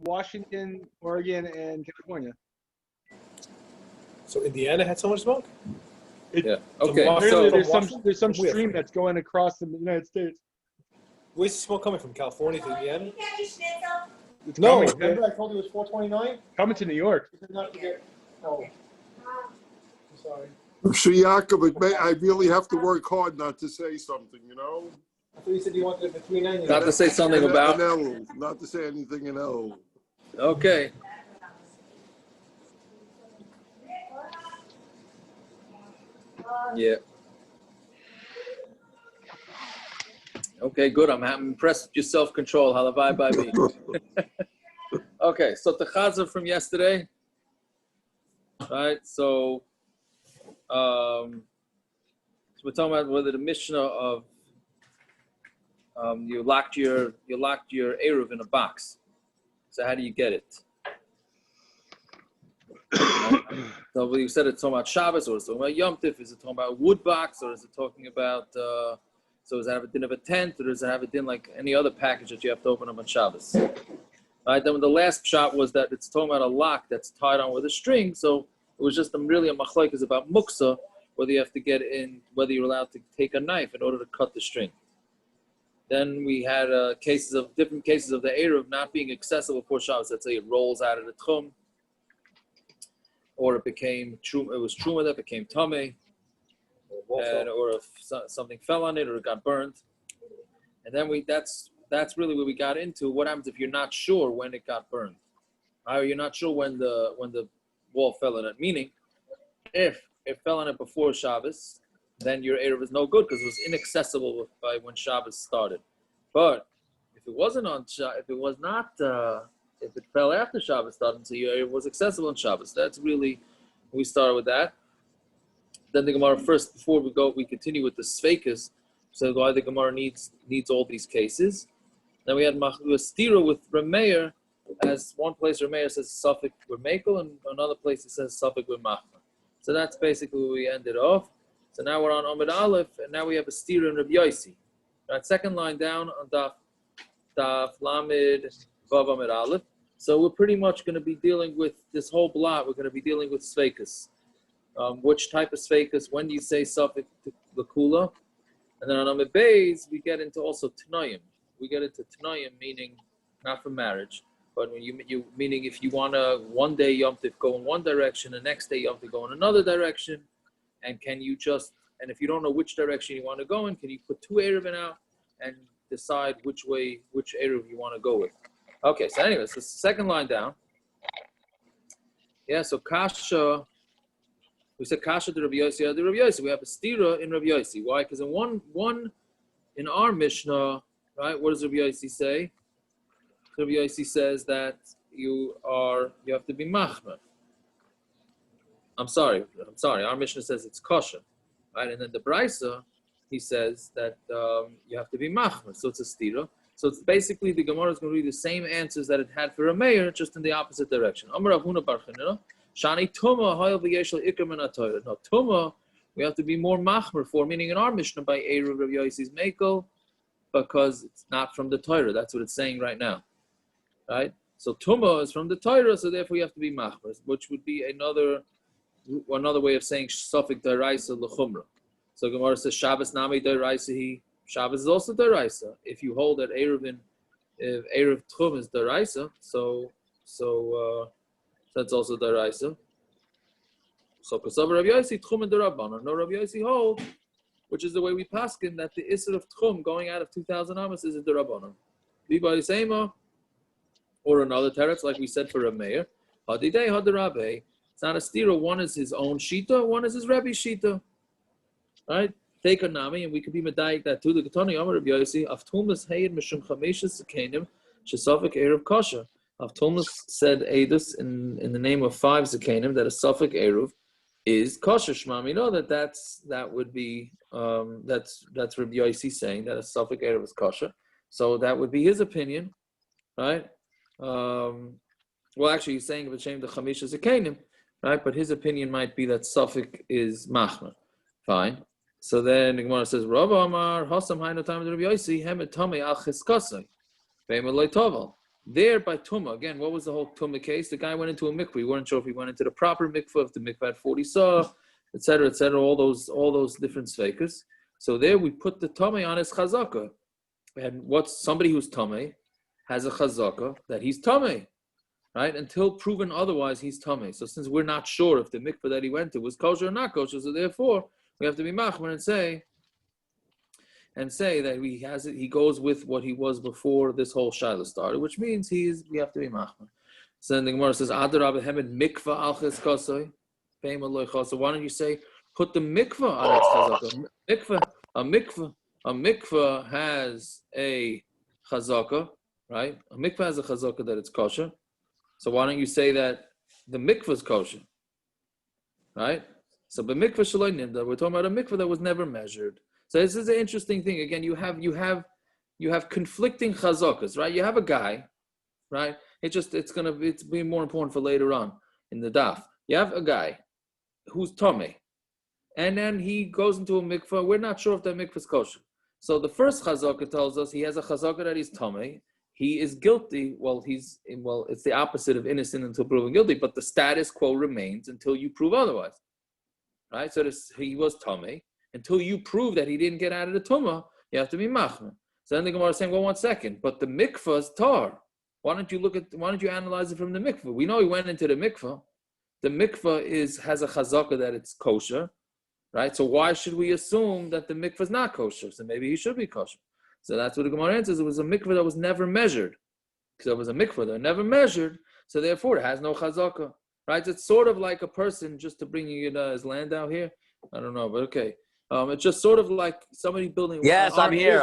Washington, Oregon, and California. So Indiana had so much smoke? Yeah. Okay. Apparently So there's some stream that's going across the United States. Where's the smoke coming from? California to Indiana? It's No, coming, remember I told you it was 429? coming to New York. Not forget. Oh. I'm sorry. Yaakov, I really have to work hard not to say something, I thought you said you wanted it for 390. Not to say something about. Not to say anything in L. Okay. Yeah. Okay, good. I'm impressed with your self-control. Halavai by me. Okay, so the chazaka from yesterday. Right, so we're talking about whether the Mishna of you locked your Eruv in a box. So how do you get it? So you said it's talking about Shabbos, or it's talking about Yom Tif. Is it talking about a wood box, or is it talking about so does it have a din of a tent, or does it have a din like any other package that you have to open up on Shabbos? Right. Then the last shot was that it's talking about a lock that's tied on with a string. So it was just really a machlokes about muksa, whether you have to get in, whether you're allowed to take a knife in order to cut the string. Then we had different cases of the Eruv not being accessible for Shabbos. Let's say it rolls out of the tchum, or it was truma that became tameh, or if something fell on it, or it got burned. And then that's really where we got into what happens if you're not sure when it got burned, or you're not sure when the wall fell on it. Meaning, if it fell on it before Shabbos, then your Eruv is no good because it was inaccessible by when Shabbos started. But if it wasn't if it fell after Shabbos started, so your Eruv was accessible on Shabbos. That's really, we started with that. Then the Gemara first, before we continue with the sveikas, so why the Gemara needs all these cases. Then we had stira with Rameir, as one place Rameir says suffix with Mekel, and another place it says suffix with Machma. So that's basically where we ended off. So now we're on Amud Aleph, and now we have a stira in Rabbi Yosi. Right, second line down on Daf Lamed Vav Amud Aleph. So we're pretty much going to be dealing with this whole blot. We're going to be dealing with sveikas. Which type of sveikas? When do you say suffix to the kula? And then on Amud Beis, we get into also Tnaim. We get into Tnaim, meaning not for marriage, but when you meaning if you want to one day Yom Tif go in one direction, the next day Yom Tif go in another direction, and if you don't know which direction you want to go in, can you put two Eruvin out and decide which Eruv you want to go with? Okay, so anyways, the second line down. Yeah, so Kasha, we said Kasha to Rabbi Yosi, the Rabbi Yosi. We have a stira in Rabbi Yosi. Why? Because in our Mishnah, right, what does Rabbi Yosi say? Rabbi Yosi says that you have to be machmer. I'm sorry. Our Mishnah says it's kosher, right? And then the breira, he says that you have to be machmer. So it's a stira. So it's basically the Gemara is going to read the same answers that it had for a mayor, just in the opposite direction. Amar Avuna Bar Chanina, Shani Tuma Hayel v'Yeshel Ikar Min HaTorah. No, Tuma we have to be more machmer for, meaning in our Mishnah by Eruv Rabbi Yosi's Mekel, because it's not from the Torah. That's what it's saying right now, right? So Tuma is from the Torah, so therefore you have to be machmer, which would be another way of saying Safik Daraisa L'Chumra. So Gemara says Shabbos Nami Daraisa. Shabbos is also deraisa. If you hold that Eruv Tchum is deraisa, so that's also deraisa. So Kasav Rabbi Yosi Tchum and Derabanan. No, Rabbi Yosi hold, which is the way we paskin, that the Isser of Tchum going out of 2,000 amas is a Derabanan. V'bali Seima, or another teretz like we said for Rameir. Hadidei Hadarabei. It's not a stira. One is his own shita, one is his Rebbi's shita. Right? Take a nami, and we could be medayik that too. The Ketani Amar Rabbi Yosi, Avtumas Hayed Mishum Chameshes Zakenim, Shesafik Eruv Kosher. Avtumas said Edus in the name of 5 Zakenim that a Safik Eruv is kosher. Shmam, you know that would be that's Rabbi Yosi saying that a Safik Eruv is kosher. So that would be his opinion, right? Well, actually, he's saying V'Shem the Chameshes Zakenim, right? But his opinion might be that Safik is machmer. Fine. So then the Gemara says, Rabba Amar, Hasam Hainu Tam Rabbi Yosi, Hemet Tami Al Chiskasai, Ve'emeloi Toval. There by Tumah, again, what was the whole Tumah case? The guy went into a mikveh. We weren't sure if he went into the proper mikveh, if the mikveh had 40 saw, etc., all those different sveikas. So there we put the Tameh on his chazaka. And what's somebody who's Tameh has a chazaka that he's Tameh, right? Until proven otherwise, he's Tameh. So since we're not sure if the mikveh that he went to was kosher or not kosher, so therefore we have to be machmer and say that he goes with what he was before this whole shiloh started, which means we have to be machmer. So then the Gemara says, Adar Rabbi Hemed mikvah al ches kasoi, peim aloi chasa. Why don't you say, put the mikvah on its chazaka? A mikvah has a chazaka, right? A mikvah has a chazaka that it's kosher. So why don't you say that the mikvah is kosher, right? So the mikvah shaloi nimda, we're talking about a mikvah that was never measured. So this is an interesting thing. Again, you have conflicting chazakas, right? You have a guy, right? It's be more important for later on in the daf. You have a guy who's tameh, and then he goes into a mikvah. We're not sure if that mikvah is kosher. So the first chazaka tells us he has a chazaka that he's tameh. He is guilty. It's the opposite of innocent until proven guilty, but the status quo remains until you prove otherwise, right? So he was tameh. Until you prove that he didn't get out of the tumah, you have to be machmer. So then the Gemara is saying, well, 1 second, but the mikvah is tar. Why don't you analyze it from the mikvah? We know he went into the mikvah. The mikvah has a chazaka that it's kosher, right? So why should we assume that the mikvah is not kosher? So maybe he should be kosher. So that's what the Gemara answers. It was a mikvah that was never measured. Because it was a mikvah that never measured, so therefore it has no chazaka, right? It's sort of like a person, just to bring you his land out here. I don't know, but okay. It's just sort of like somebody building. Yes, I'm here.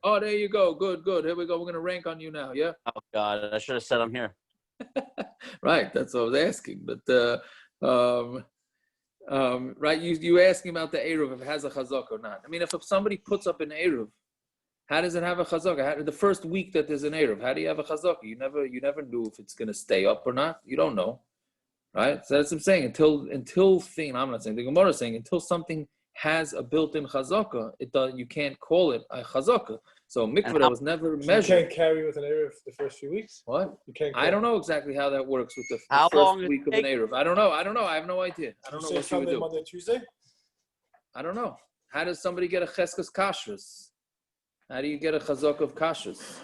Oh, there you go. Good. Here we go. We're going to rank on you now, yeah? Oh, God. I should have said I'm here. Right. That's what I was asking. But, right, you asking about the Eruv, if it has a chazaka or not. I mean, if somebody puts up an Eruv, how does it have a chazaka? The first week that there's an Eruv, how do you have a chazaka? You never knew if it's going to stay up or not. You don't know, right? So that's what I'm saying. I'm not saying, the Gemara is saying, until something has a built-in chazaka, you can't call it a chazaka. So a mikvah that was never measured. You can't carry with an Eruv the first few weeks? What? You can't. I don't know exactly how that works with the How first long week of an Eruv. I don't know. I have no idea. I don't know what you would do. Monday, Tuesday? I don't know. How does somebody get a cheskas kashrus? How do you get a chazaka of kashrus?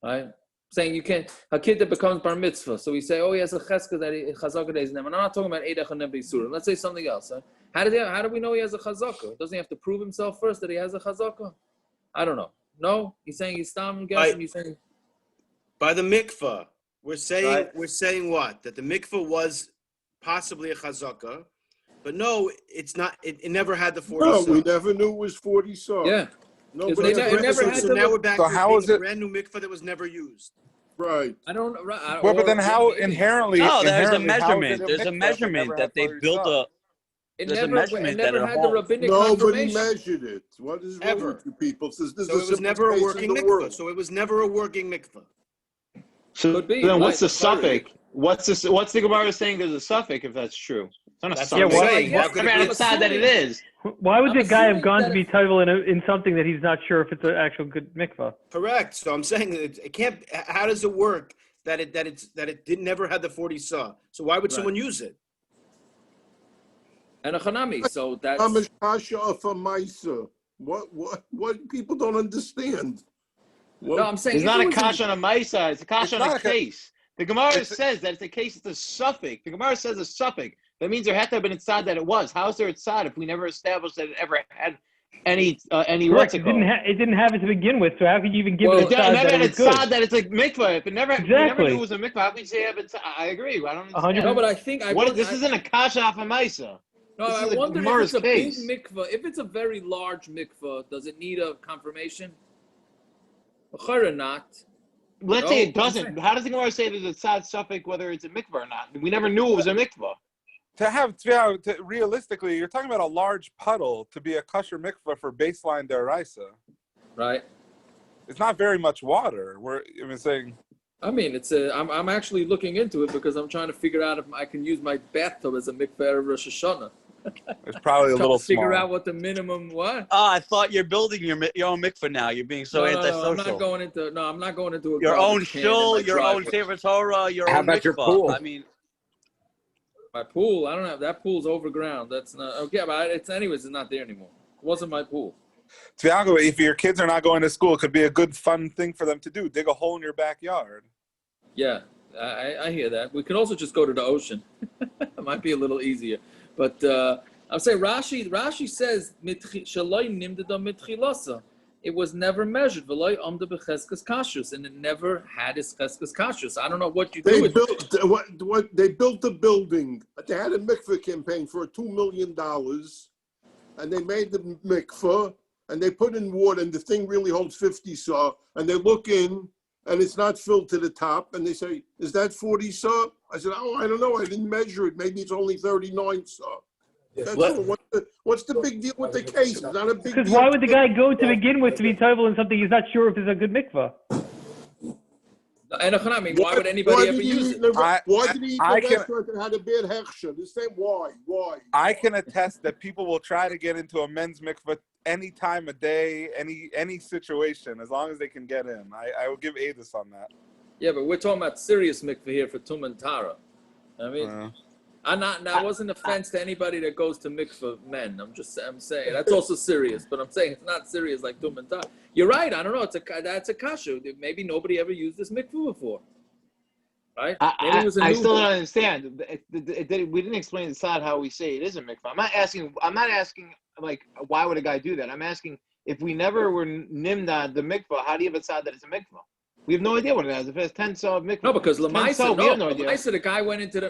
Right? Saying you can't, a kid that becomes bar mitzvah, so we say, oh, he has a chazaka that is name. And I'm not talking about eidach and nebeisur. Let's say something else. Huh? How do we know he has a chazaka? Doesn't he have to prove himself first that he has a chazaka? I don't know. No, he's saying he's stam guessing. He's saying by the mikvah, we're saying what? That the mikvah was possibly a chazaka, but no, it's not. It never had the 40. No, we never knew it was 40 saw. yeah. No, It but never had so the- now we're back So to how being is a it- brand new mikvah that was never used. right. I don't know. Well, but then how inherently? No, there's a inherently, how is it measurement. There's a mikvah if it measurement never that had they 40 built saw? It There's a never measurement that had it the holds. rabbinic Nobody confirmation. measured it. What is wrong Ever. with you people? Says this So is it was the never a simplest working case in the mikvah. world. So it was never a working mikvah. So Could be, then what's right, the suffix? What's the Gemara saying there's a suffix if that's true? It's not a That's suffix. what I'm why- saying. How could I it mean, be I'm a sad that it is. Why would I'm the guy have assuming gone that to be tevul in something that he's not sure if it's an actual good mikvah? Correct. So I'm saying that it can't. How does it work that it never had the 40 saw? So why would Right. someone use it? And a chanami. So that's Amish kasha of a maisa. What people don't understand. What, no. I'm saying It's if not it a was kasha on a maisa. It's a kasha It's on a not a case. The Gemara it's- says that it's a case. It's a suffix. The Gemara says a suffix. That means there had to have been inside that it was. How is there inside if we never established that it ever had any Correct. what's It it called? didn't have it to begin with. So how could you even give Well, it It a side never that had it a was good? sod that it's a mikvah. If we never Exactly. knew it was a mikvah, how could you say have it? I agree. I don't 100%. understand. no, but I think This isn't a kasha off a maisa. No, This I is a wonder if Gemara's it's a case. big mikvah. If it's a very large mikvah, does it need a confirmation? Or not? Let's No, say it I'm doesn't. saying- How does the Gemara say there's a sod suffix whether it's a mikvah or not? We never knew it was a mikvah. Realistically, you're talking about a large puddle to be a kosher mikvah for baseline deraisa. Right. It's not very much water. Saying I mean, I'm actually looking into it because I'm trying to figure out if I can use my bathtub as a mikvah of Rosh Hashanah. It's probably a little figure small. out what the minimum what. Oh, I thought you're building your own mikvah now. You're being so antisocial. I'm not going into. No, I'm not going into a Your own garbage can in shul, my your own driveway. sefer Torah, your How own about your mikvah. pool? I mean, My pool. I don't have that pool's overground. That's not okay. But it's anyways. It's not there anymore. It wasn't my pool. Tiago, if your kids are not going to school, it could be a good, fun thing for them to do. Dig a hole in your backyard. Yeah, I hear that. We could also just go to the ocean. It might be a little easier. But I'll say Rashi says it was never measured, and it never had its cheskes kashrus. I don't know what you do. They built they built a building. They had a mikveh campaign for $2 million, and they made the mikveh and they put in water, and the thing really holds 50 saw. And they look in, and it's not filled to the top, and they say, "Is that 40 saw?" I said, "Oh, I don't know. I didn't measure it. Maybe it's only 39 saw." That's all. What's the big deal with the case? It's not a big deal. Because why would the guy go to begin with to be tevul in something he's not sure if it's a good mikvah? And I mean, why would anybody ever use it? Why did he eat the restaurant that had a bad hechsher? The same. Why? I can attest that people will try to get into a men's mikvah any time of day, any situation, as long as they can get in. I will give Adis on that. Yeah, but we're talking about serious mikvah here for Tum and Tara. I mean, that wasn't offense to anybody that goes to mikvah men. I'm saying that's also serious, but I'm saying it's not serious like Tum and Tara. You're right. I don't know. That's a kasha. Maybe nobody ever used this mikvah before, right? Maybe it was a I new still don't one. understand. We didn't explain inside how we say it is a mikvah. I'm not asking like why would a guy do that. I'm asking if we never were nimnad the mikvah, how do you have a side that it's a mikvah? We have no idea what it has. If it's 10 saw of mikvah. No, because Lamaisa, we have no idea. the guy went into the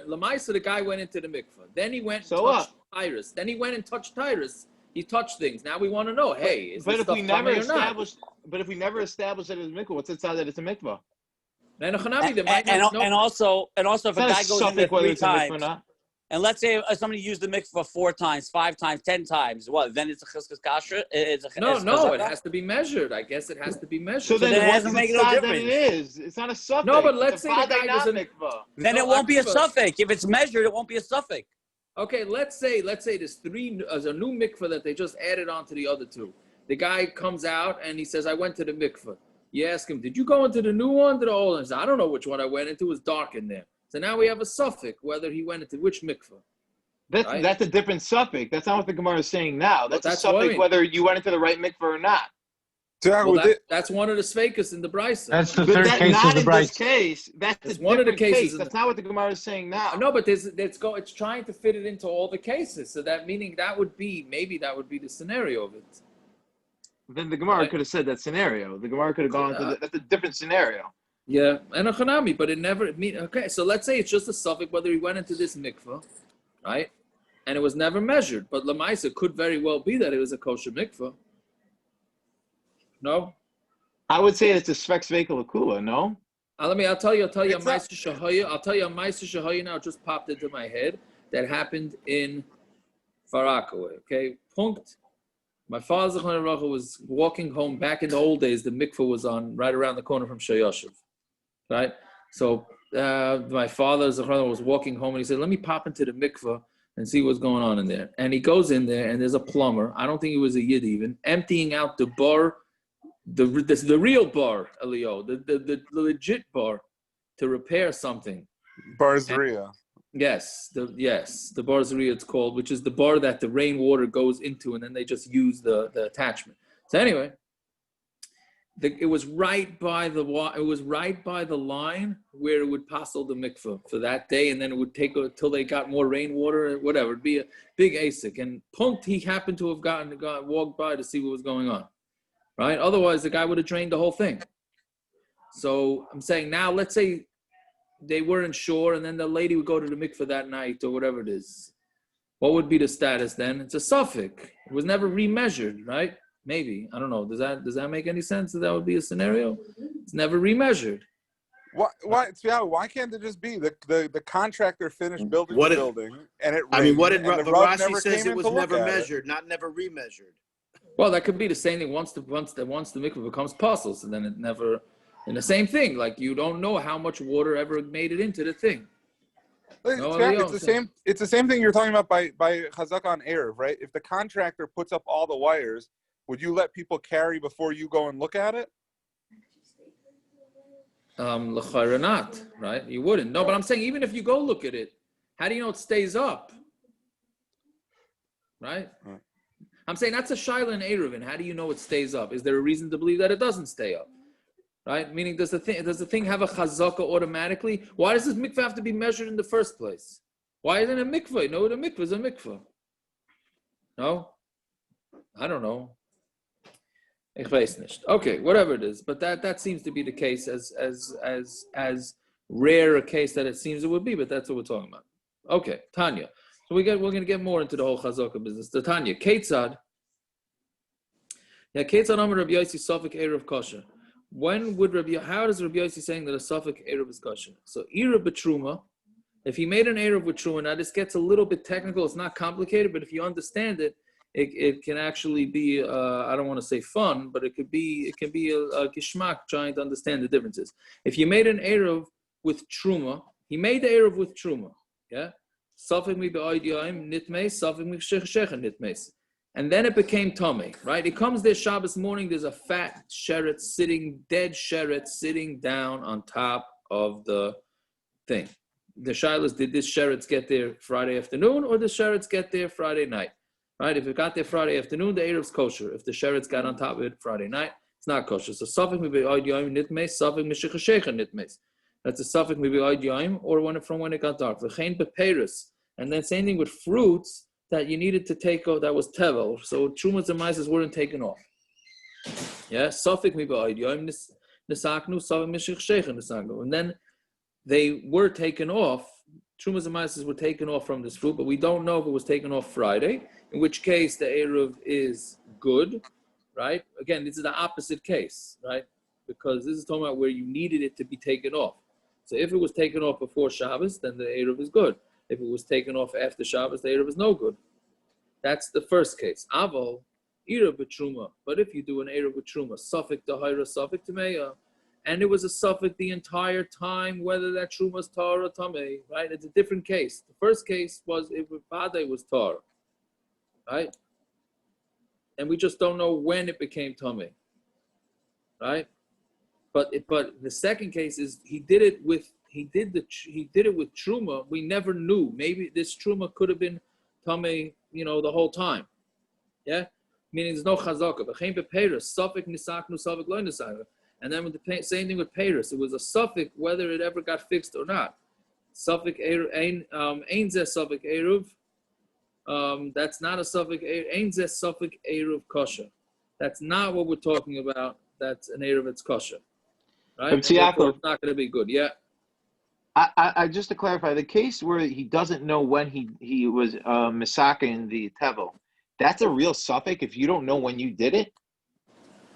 mikvah. Then he went and touched Tyrus. Then he went and touched Tyrus. He touched things. Now we want to know, hey, is this stuff coming or not? But if we never established that it's mikvah, what's inside that it's a mikvah? And also, if a guy goes in there 3 times, and let's say somebody used the mikvah 4 times, 5 times, 10 times, what? Then it's a cheskes kasher. No, it has to be measured. I guess it has to be measured. So then it doesn't make no difference. That it is. It's not a suffix. No, but let's say the guy was a mikvah. Then it won't be a suffix. If it's measured, it won't be a suffix. Okay, let's say there's a new mikvah that they just added on to the other 2. The guy comes out and he says, "I went to the mikvah." You ask him, "Did you go into the new one, to the old one?" He says, "I don't know which one I went into. It was dark in there." So now we have a suffix whether he went into which mikvah. That's a different suffix. That's not what the Gemara is saying now. That's a suffix whether you went into the right mikvah or not. That's one of the sveikas in the brisa. That's the third case of the brisa. Not in this case. That's one of the cases. That's not what the Gemara is saying now. No, but it's trying to fit it into all the cases. So that meaning that would be the scenario of it. Then the Gemara could have said that scenario. The Gemara could have gone to that's a different scenario. Yeah, and a chanami, but it never okay. So let's say it's just a suffix whether he went into this mikvah, right? And it was never measured. But Lamaisa could very well be that it was a kosher mikvah. No? I would say it's a svek sveikel akula, no? I'll tell you a Ma'aser Shahaya now. It just popped into my head that happened in Farakaway. Okay, punkt. My father was walking home back in the old days. The mikvah was on right around the corner from Shayoshev, right? So my father was walking home and he said, "Let me pop into the mikvah and see what's going on in there." And he goes in there and there's a plumber. I don't think he was a yid even, emptying out the bar. The real bar, Elio, the legit bar to repair something. Barzeria. Yes, the barzeria it's called, which is the bar that the rainwater goes into, and then they just use the attachment. So anyway, it was right by the line where it would passel the mikveh for that day, and then it would take until they got more rainwater or whatever. It'd be a big asik. And punkt, he happened to have walked by to see what was going on. Right? Otherwise, the guy would have drained the whole thing. So I'm saying now, let's say they weren't sure, and then the lady would go to the mikveh that night or whatever it is. What would be the status then? It's a suffix. It was never remeasured, right? Maybe. I don't know. Does that make any sense? That would be a scenario? It's never remeasured. Why can't it just be the contractor finished building the building and it rained? I mean, what did Rashi says it was never measured, not never remeasured. Well, that could be the same thing. Once the mikveh becomes puzzles, and then it never. And the same thing, like you don't know how much water ever made it into the thing. No, It's the same. It's the same thing you're talking about by chazaka on Eruv, right? If the contractor puts up all the wires, would you let people carry before you go and look at it? L'chayra not, right? You wouldn't. No, but I'm saying even if you go look at it, how do you know it stays up? Right? I'm saying that's a shaila in Eruvin. How do you know it stays up? Is there a reason to believe that it doesn't stay up? Right? Meaning, does the thing have a chazaka automatically? Why does this mikveh have to be measured in the first place? Why isn't it a mikveh? No, the mikveh is a mikveh. No? I don't know. Ich weiß nicht. Okay, whatever it is. But that seems to be the case as rare a case that it seems it would be, but that's what we're talking about. Okay, Tanya. So we're going to get more into the whole chazaka business. The Tanya. Ketzad. Yeah, Ketzad Amud Rabbi Yosi Sofik Eruv kosher. How does Rabbi Yosi saying that a Sofik Eruv is kosher? So Eruv b'truma, if he made an Eruv with truma, now this gets a little bit technical, it's not complicated, but if you understand it, it can actually be, I don't want to say fun, but it can be a gishmak trying to understand the differences. If you made an Eruv with truma, he made the Eruv with truma, yeah? Sofik mi be'oid yoim nitmeis, sofik mi shecha nitmeis. And then it became tummy, right? It comes there Shabbos morning, there's a fat sheret dead sheret sitting down on top of the thing. The shilas, did this sherets get there Friday afternoon or the sherets get there Friday night? Right? If it got there Friday afternoon, the Eruv's kosher. If the sherets got on top of it Friday night, it's not kosher. So sofik mi be'oid yoim nitmeis, sofik mi shecha nitmeis. That's a sofik mi be'oid yoim, or from when it got dark. V'chein be'peirus. And then same thing with fruits that you needed to take off, that was tevul. So trumas and maises weren't taken off. Yeah, sofik mi ba'od yom nisaknu, sofik mishich shechen nisaknu. And then they were taken off. Trumas and maises were taken off from this fruit, but we don't know if it was taken off Friday, in which case the Eruv is good, right? Again, this is the opposite case, right? Because this is talking about where you needed it to be taken off. So if it was taken off before Shabbos, then the Eruv is good. If it was taken off after Shabbos, the Eruv is no good. That's the first case. Aval, Eruv b'truma. But if you do an Eruv b'truma, sofik dahira, sofik tameya, and it was a sofik the entire time, whether that truma was tar or tamei, right? It's a different case. The first case was if Bade was tar, right? And we just don't know when it became tamei, right? But the second case is he did it with truma. We never knew. Maybe this truma could have been tamei, the whole time. Yeah, meaning there's no chazaka. V'chein be'peirus, sofik nisaknu, sofik lo nisaknu. And then with the same thing with peirus, it was a sofik whether it ever got fixed or not. Sofik ein zeh sofik eruv. That's not a sofik ein zeh sofik eruv kosher. That's not what we're talking about. That's an eruv that's kosher. Right? It's not going to be good. Yeah. I just to clarify, the case where he doesn't know when he was misaking the tevul, that's a real suffix if you don't know when you did it?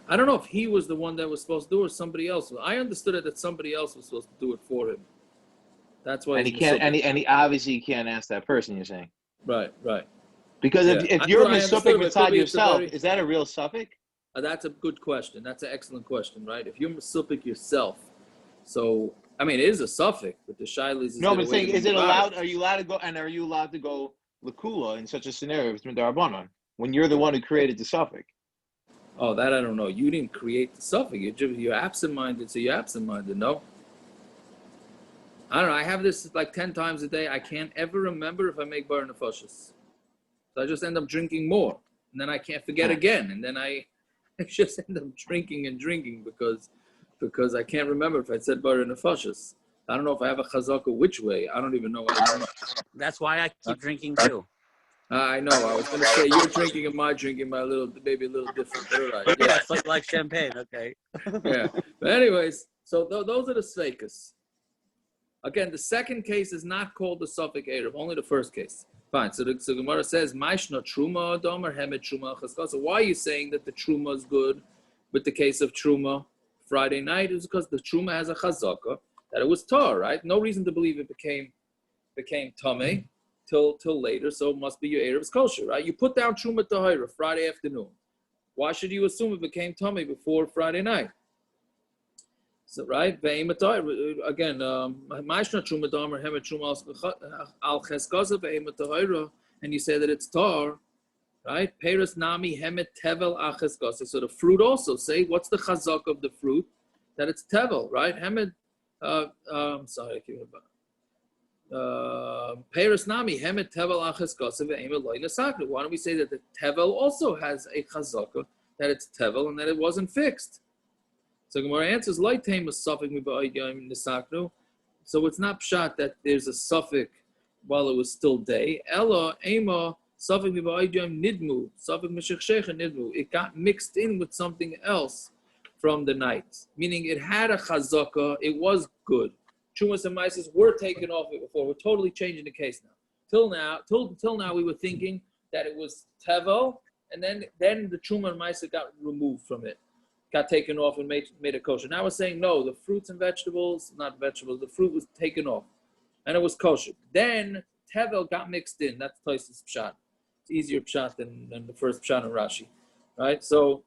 I don't know if he was the one that was supposed to do it or somebody else. I understood it that somebody else was supposed to do it for him. That's why. And he obviously can't ask that person, you're saying? Right. Because if you're misupik inside yourself, is that a real suffix? That's a good question. That's an excellent question, right? If you're misupik yourself, so it is a suffix, but the shaila is. No, but saying, is it allowed? Are you allowed to go? And are you allowed to go lakula in such a scenario with midarabanan when you're the one who created the suffix? Oh, that I don't know. You didn't create the suffix. You're absent-minded, so you're absent-minded. No. I don't know. I have this like 10 times a day. I can't ever remember if I make bar nefashos. So I just end up drinking more, and then I can't forget again, and then I just end up drinking because I can't remember if I said bar nefashos. I don't know if I have a chazaka which way. I don't even know. That's why I keep drinking too. I know. I was going to say you're drinking and my drinking, maybe a little different. But all right. Yeah, it's like champagne. Okay. Yeah. But anyways, so those are the sveikas. Again, the second case is not called the Sofik Eruv, only the first case. Fine. So the Gemara says, Mishna truma adom or hemet truma chazaka. So why are you saying that the truma is good with the case of truma Friday night? Is because the truma has a chazaka that it was tar, right? No reason to believe it became tamei till later. So it must be your Eruv's kosher, right? You put down truma tahira Friday afternoon. Why should you assume it became tamei before Friday night? So right, again, Mishna truma damer hemet truma al cheskaza ve'ema tahira, and you say that it's tar, right? Peres nami hemet tevel al cheskaza. So the fruit also say, what's the chazaka of the fruit? That it's tevel, right? Hemet. I'm sorry, I can't remember. Peres nami hemet tevel al cheskaza ve'ema loy nesaknu. Why don't we say that the tevel also has a chazaka, that it's tevel and that it wasn't fixed? So Gemara answers, so it's not pshat that there's a suffix while it was still day. Ella ema nidmu, nidmu. It got mixed in with something else from the night, meaning it had a chazaka. It was good. Trumas and Mises were taken off it before. We're totally changing the case now. Till now, we were thinking that it was tevel, and then the truma and Mises got removed from it. Got taken off and made a kosher. Now we're saying no, the fruits and vegetables, not vegetables, the fruit was taken off and it was kosher. Then tevel got mixed in. That's Tosfos pshat. It's easier pshat than the first pshat in Rashi, right? So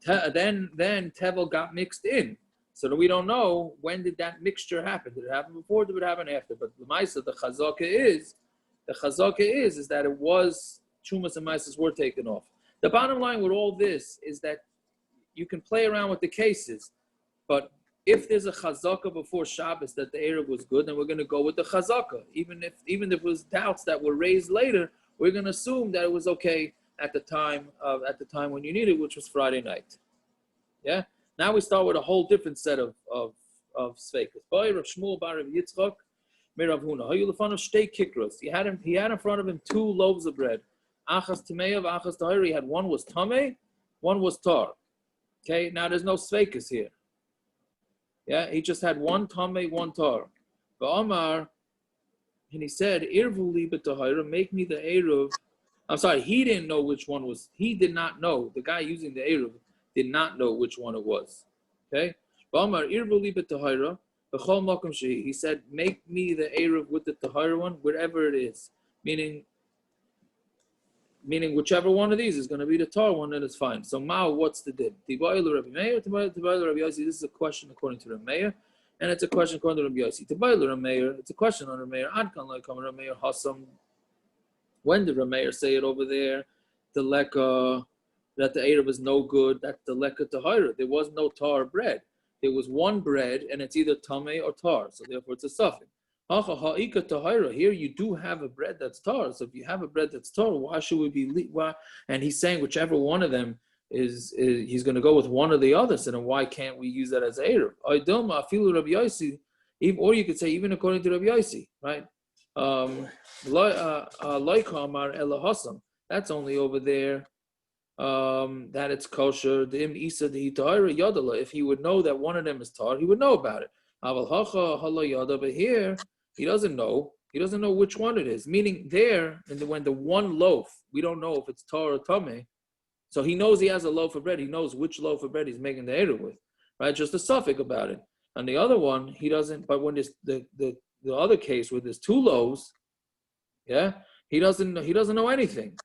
then tevel got mixed in. So that we don't know when did that mixture happen. Did it happen before? Did it happen after? But the Maisa, the chazaka is that it was Chumas and Maisas were taken off. The bottom line with all this is that you can play around with the cases, but if there's a chazaka before Shabbos that the Eruv was good, then we're going to go with the chazaka. Even if it was doubts that were raised later, we're going to assume that it was okay at the time when you needed it, which was Friday night. Yeah. Now we start with a whole different set of sveikas. By Rav Shmuel bar Rav Yitzchak, Merav Huna. He had in front of him 2 loaves of bread. Achas Tameya, Achas Tahira. He had one was Tameh, one was Tar. Okay, now there's no sveikas here. Yeah, he just had one Tameh, one Tar. Ba'amar, and he said, Irvu li b'tahira, make me the Eruv. I'm sorry, he didn't know which one was. He did not know. The guy using the Eruv did not know which one it was. Okay? Ba'amar, Irvu li b'tahira, b'chol makom shehi. He said, make me the Eruv with the Tahira one, wherever it is. Meaning whichever one of these is going to be the tar one, then it's fine. So Mao, what's the din? This is a question according to the Meir, and it's a question according to Rabbi Yosi. It's a question on Rameir. When did Rameir say it over there? The leka that the Eruv is no good. That's the leka tahira. There was no tar bread. There was one bread, and it's either tameh or tar. So therefore, it's a suffix. Here you do have a bread that's tar. So if you have a bread that's tar, why should we be? Why? And he's saying whichever one of them is he's going to go with one or the other. So then why can't we use that as Eruv? Or you could say even according to Rabbi Yosi, right? That's only over there. That it's kosher. If he would know that one of them is tar, he would know about it. But here he doesn't know. He doesn't know which one it is. Meaning there, when the one loaf, we don't know if it's tar or tameh. So he knows he has a loaf of bread. He knows which loaf of bread he's making the Eruv with, right? Just a suffix about it. And the other one, he doesn't. But when the other case where there's 2 loaves, yeah, he doesn't know anything,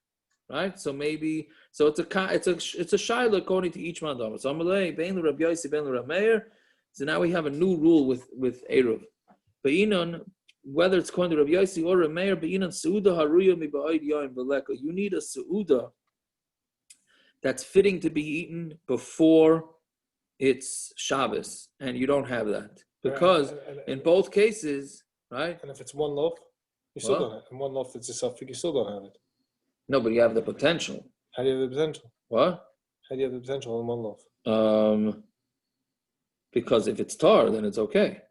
right? So maybe it's a shaila according to each mandam. So Amalei bein Rabbi Yosi bein Rabbi Meir. So now we have a new rule with Eruv. Be'inon, whether it's according to Rabbi Yosi or Rabbi Meir, be'inon seuda haruya miba'id yaim v'leka. You need a seuda that's fitting to be eaten before it's Shabbos, and you don't have that because in both cases, right? And if it's one loaf, you still don't have it. And one loaf that's a suffix, you still don't have it. No, but you have the potential. How do you have the potential? What? How do you have the potential in one loaf? Because if it's tar, then it's okay.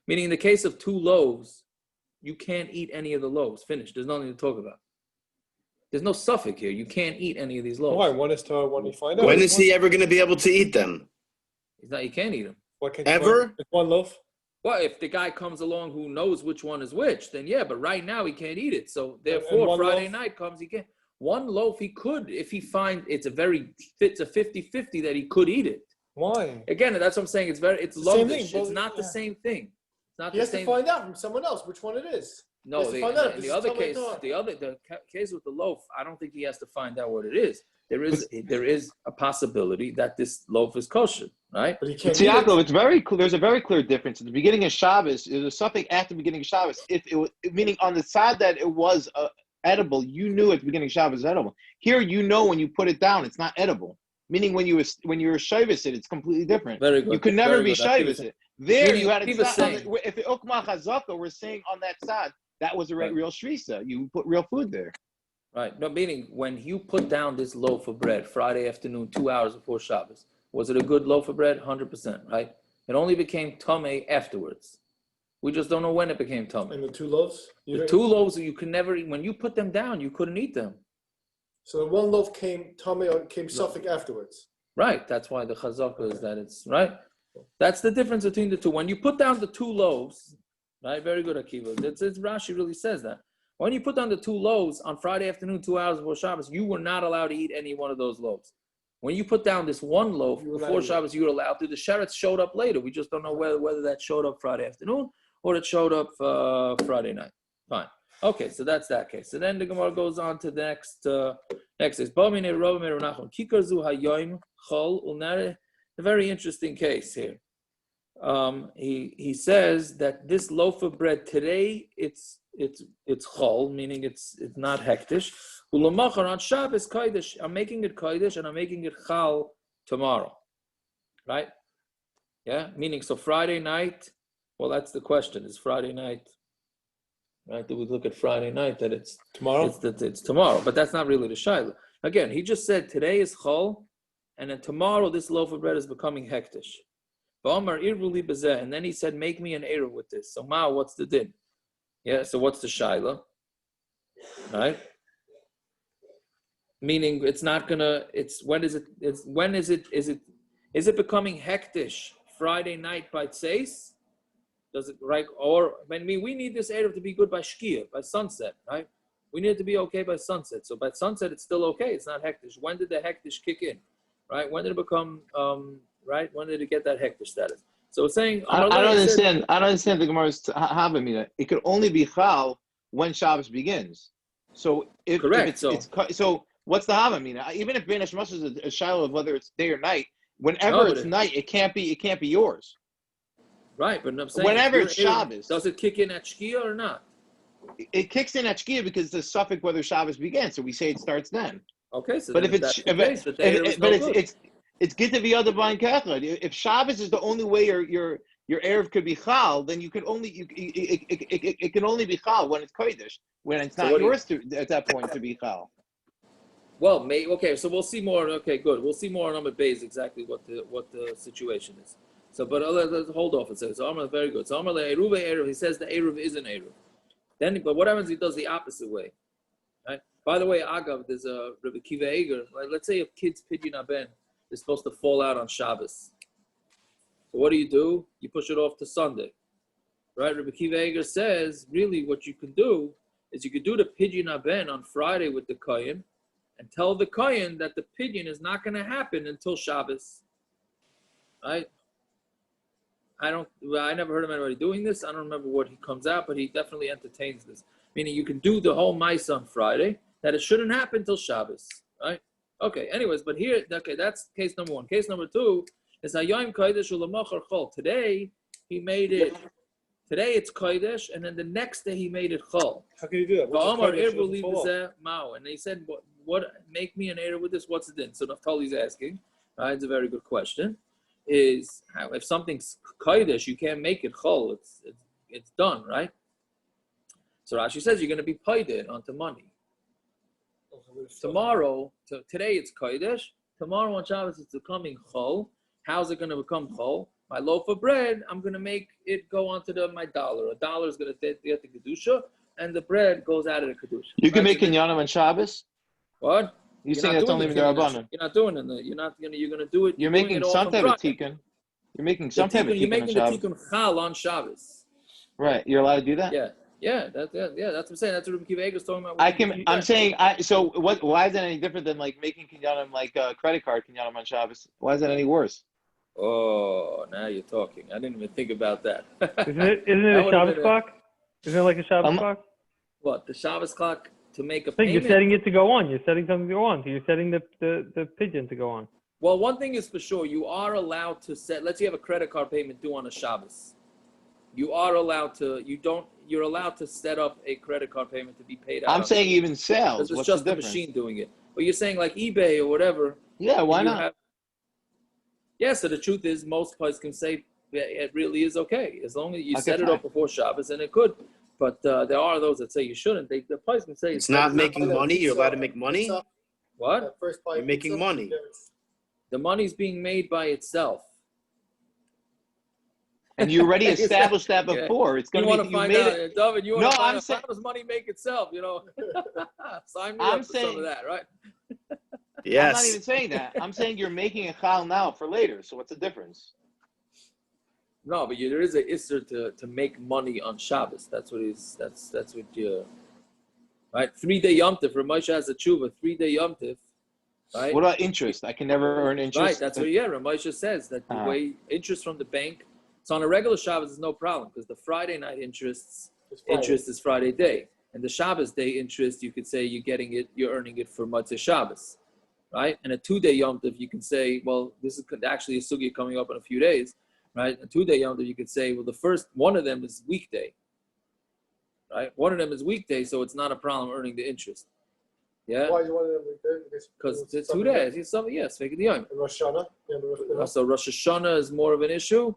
Meaning in the case of 2 loaves, you can't eat any of the loaves. Finished. There's nothing to talk about. There's no suffix here. You can't eat any of these loaves. Why? One is tar, one you find out. When is he ever going to be able to eat them? You can't eat them. Ever? It's one loaf? Well, if the guy comes along who knows which one is which, then yeah, but right now he can't eat it. So therefore, Friday night comes, he can't. One loaf he could, if he finds it's a 50-50 that he could eat it. Why? Again, that's what I'm saying. It's loavish. It's not the same thing. It's not he has to find out from someone else which one it is. No, the other case with the loaf, I don't think he has to find out what it is. there is a possibility that this loaf is kosher, right? But he can't. See, Yaakov, it's very clear. There's a very clear difference at the beginning of Shabbos. There's something at the beginning of Shabbos. If it was, meaning on the side that it was edible, you knew at the beginning of Shabbos edible. Here, you know when you put it down, it's not edible. Meaning when you were shavis it, it's completely different. Very good. You could never be shavis it. There, Meaning, you had it. If the ukma chazaka, we're saying on that side, that was a real shrisa. You put real food there. Right. No, meaning when you put down this loaf of bread Friday afternoon, 2 hours before Shabbos, was it a good loaf of bread? 100%, right? It only became tamei afterwards. We just don't know when it became tamei. And the 2 loaves? The 2 loaves, you could never eat. When you put them down, you couldn't eat them. So the 1 loaf came tamei or came suffix afterwards. Right. That's why the chazaka is that it's, right? That's the difference between the 2. When you put down the 2 loaves, right? Very good, Akiva. It's Rashi really says that. When you put down the 2 loaves on Friday afternoon, 2 hours before Shabbos, you were not allowed to eat any one of those loaves. When you put down this 1 loaf before Shabbos, you were allowed to. The sheretz showed up later. We just don't know whether that showed up Friday afternoon or it showed up Friday night. Fine. Okay, so that's that case. So then the Gemara goes on to the next is a very interesting case here. He says that this loaf of bread today it's chol, meaning it's not hekdesh. Ulamachar on Shabbos kodesh, I'm making it kodesh and I'm making it chal tomorrow, right? Yeah, meaning so Friday night. Well, that's the question. Is Friday night, right? Do we look at Friday night that it's tomorrow? It's tomorrow, but that's not really the shaila. Again, he just said today is chol, and then tomorrow this loaf of bread is becoming hekdesh. And then he said, make me an Eruv with this. So Ma, what's the din? Yeah, so what's the shaila? Right? Meaning it's not gonna, is it becoming hekdesh Friday night by tseis? Does it, right? Or, I mean, we need this Eruv to be good by shkia, by sunset, right? We need it to be okay by sunset. So by sunset, it's still okay. It's not hekdesh. When did the hekdesh kick in? Right? When did it become, right? When did it get that hekdesh status? So it's saying, I don't understand the Gemara's Havamina. It could only be chal when Shabbos begins. So so what's the Havamina? Even if Ben Hashmash is a shiloh of whether it's day or night, whenever it's night, it can't be yours. Right, but I'm saying whenever it's Shabbos, does it kick in at Shkia or not? It kicks in at Shkia because the suffix whether Shabbos begins, so we say it starts then. Okay, so but if it's get to be other blind Catholic. If Shabbos is the only way your Eruv could be chal, then you can only it can only be chal when it's kodesh, when it's not yours at that point to be chal. Well, okay, so we'll see more. Okay, good. We'll see more on Amud Beis exactly what the situation is. So, but let's hold off and say so. Amar very good. So Amar Eruv, he says the Eruv is an Eruv. Then, but what happens if he does the opposite way? Right. By the way, Agav, there's a Rebbi Kiva Eger. Like, let's say a kid's pidyon aben is supposed to fall out on Shabbos. So what do? You push it off to Sunday, right? Rebbi Kiva Eger says really what you can do is you could do the pidyon aben on Friday with the kohen and tell the kohen that the pidyon is not going to happen until Shabbos, right? I never heard of anybody doing this. I don't remember what he comes out, but he definitely entertains this. Meaning you can do the whole mice on Friday, that it shouldn't happen till Shabbos, right? Okay, anyways, but here, okay, that's case number 1. Case number 2 is Hayom Kodesh Ulamachar Chol. Today, he made it, today it's Kodesh, and then the next day he made it Chol. How can you do that? And he said, what make me an Eruv with this? What's it in? So Naftali's asking, right? It's a very good question. Is how if something's kodesh, you can't make it chol. It's done, right? So Rashi says you're going to be paid onto money. Tomorrow, so today it's kodesh. Tomorrow on Shabbos it's becoming chol. How's it going to become chol? My loaf of bread, I'm going to make it go onto my dollar. $1 is going to get the kedusha, and the bread goes out of the kedusha. You can make kinyanim on Shabbos. What? You're saying that's only in the Rabbanan. You're not doing it. You're going to do it. You're making some type of tikkun. You're making some type of tikkun. You're making the tikkun chal on Shabbos. Right. You're allowed to do that. Yeah. That's what I'm saying. That's what Rebbi Kiva Eger is talking about. So what? Why is that any different than like making kinyanim like a credit card kinyanim on Shabbos? Why is that any worse? Oh, now you're talking. I didn't even think about that. Isn't it a Shabbos clock? Isn't it like a Shabbos clock? What, the Shabbos clock to make a So payment. you're setting it to go on. You're setting something to go on. So you're setting the pigeon to go on. Well, one thing is for sure, you are allowed to set. Let's say you have a credit card payment due on a Shabbos. You are allowed to. You're allowed to set up a credit card payment to be paid out. I'm saying even sales. It's What's just the the difference? machine doing it. But you're saying like eBay or whatever. Yeah, why not? Yeah. So the truth is, most places can say it really is okay as long as you set it up before Shabbos, and it could. But there are those that say you shouldn't. The place can say It's not making money. You're allowed to make money. What? You're making money. The money's being made by itself. And you already established that before. It's going to be. You find out, David. You want to find out how does money make itself? Sign me up for some of that, right? Yes. I'm not even saying that. I'm saying you're making a chal now for later. So what's the difference? No, but there is an isser to make money on Shabbos. That's what is. That's what you. Right, 3-day Yom Tov. Ramosha has a tshuva. 3-day Yom Tov. Right. What about interest? I can never earn interest. Right. That's what. Yeah, Ramosha says that the way interest from the bank. So on a regular Shabbos is no problem because the Friday night interest is Friday day, and the Shabbos day interest you could say you're earning it for Motzei Shabbos, right? And a 2-day Yom Tov you can say, well, this is actually a sugya coming up in a few days, right? A 2-day Yom Tov you could say, well, the first one of them is weekday, right? One of them is weekday, so it's not a problem earning the interest. Yeah. Why is one of them weekday? Because it's 2 days. It's something. Yes, make it the Yom. Rosh Hashanah. Yeah, So Rosh Hashanah is more of an issue.